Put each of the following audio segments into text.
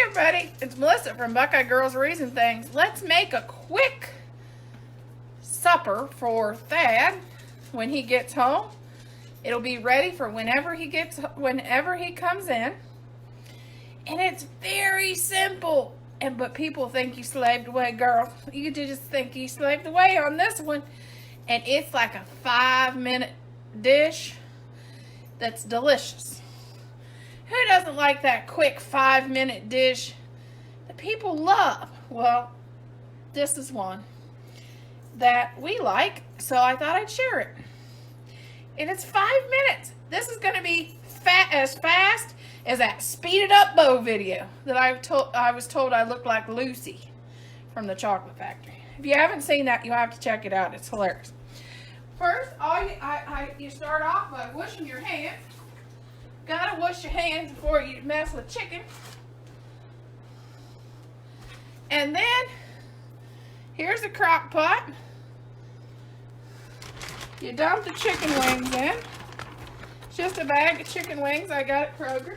everybody, it's Melissa from Buckeye Girls Reason Things. Let's make a quick supper for Thad when he gets home. It'll be ready for whenever he comes in. And it's very simple. But people think you slaved away, girl. You just think you slaved away on this one. And it's like a 5-minute dish that's delicious. Who doesn't like that quick 5-minute dish that people love? Well, this is one that we like, so I thought I'd share it. And it's 5 minutes. This is going to be as fast as that speeded up bow video that I was told I looked like Lucy from the Chocolate Factory. If you haven't seen that, you'll have to check it out. It's hilarious. First, you start off by washing your hands. Gotta wash your hands before you mess with chicken. And then, here's a crock pot. You dump the chicken wings in. It's just a bag of chicken wings I got at Kroger.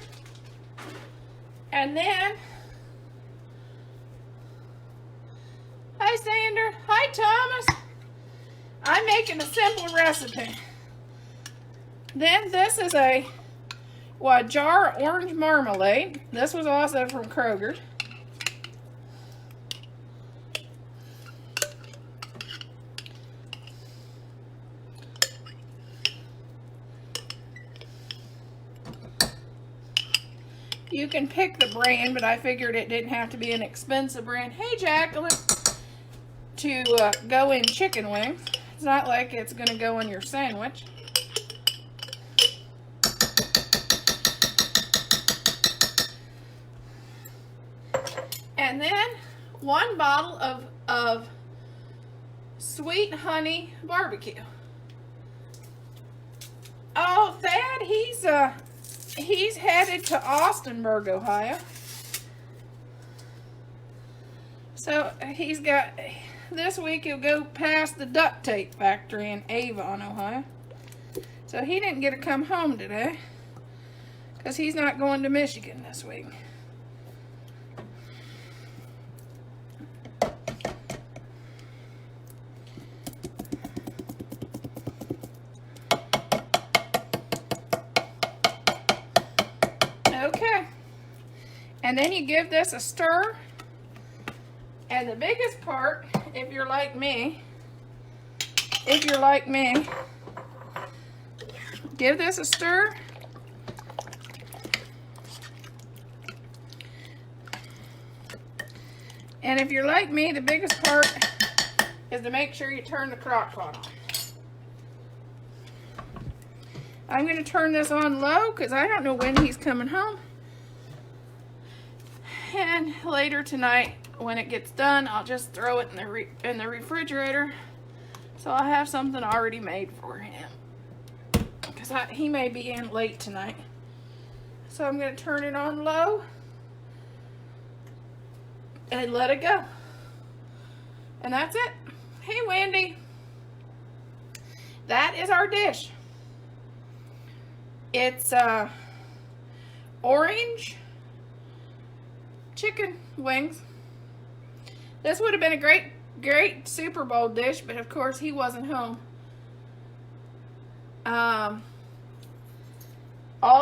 And then, hi Sandra, hi Thomas. I'm making a simple recipe. Then this is a jar of orange marmalade. This was also from Kroger. You can pick the brand, but I figured it didn't have to be an expensive brand. Hey, Jacqueline. To go in chicken wings. It's not like it's going to go in your sandwich. And then 1 bottle of sweet honey barbecue. Oh, Thad, he's headed to Austinburg, Ohio. So he's got, this week he'll go past the duct tape factory in Avon, Ohio. So he didn't get to come home today because he's not going to Michigan this week. Okay, and then you give this a stir, and the biggest part, if you're like me, give this a stir, and if you're like me, the biggest part is to make sure you turn the crock pot on. I'm going to turn this on low because I don't know when he's coming home. And later tonight, when it gets done, I'll just throw it in the refrigerator. So I'll have something already made for him. Because he may be in late tonight. So I'm going to turn it on low. And let it go. And that's it. Hey, Wendy. That is our dish. It's orange chicken wings. This would have been a great Super Bowl dish, but of course he wasn't home. All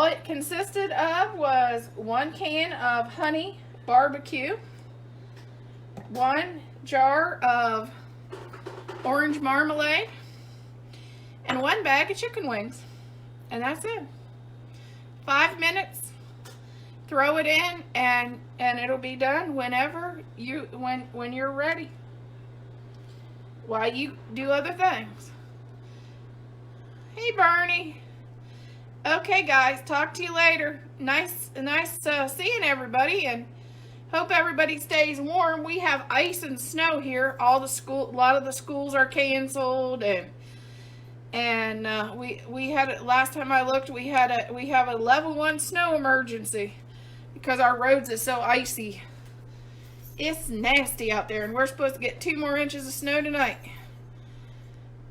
it consisted of was 1 can of honey barbecue, 1 jar of orange marmalade, and 1 bag of chicken wings. And that's it. 5 minutes, throw it in, and it'll be done whenever when you're ready, while you do other things. Hey, Bernie. Okay, guys, talk to you later. Nice seeing everybody, and hope everybody stays warm. We have ice and snow here. A lot of the schools are canceled, and we had, last time I looked, we have a level 1 snow emergency because our roads are so icy. It's nasty out there, and we're supposed to get 2 more inches of snow tonight.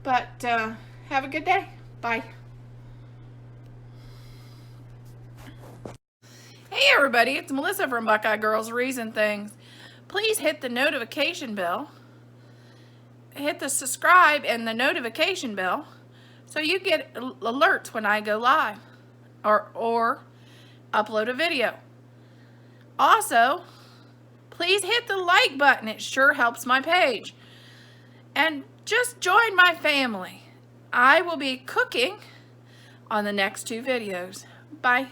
But have a good day. Bye. Hey Hey everybody, it's Melissa from Buckeye Girls Reason Things. Please hit the notification bell. Hit the subscribe and the notification bell so you get alerts when I go live or upload a video. Also, please hit the like button. It sure helps my page. And just join my family. I will be cooking on the next 2 videos. Bye.